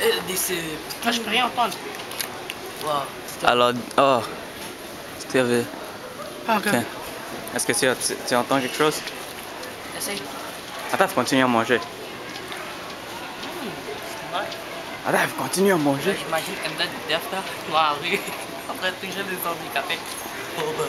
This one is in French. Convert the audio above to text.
Ah, je peux rien entendre. Wow. Alors, oh, Steve, Ah, ok. ok. Est-ce que tu entends quelque chose? Essaye. Attends, continue à manger. Ouais. Attends, continue à manger. J'imagine Emda Def là, dans la rue, en train de toucher des handicapés. Oh, bah,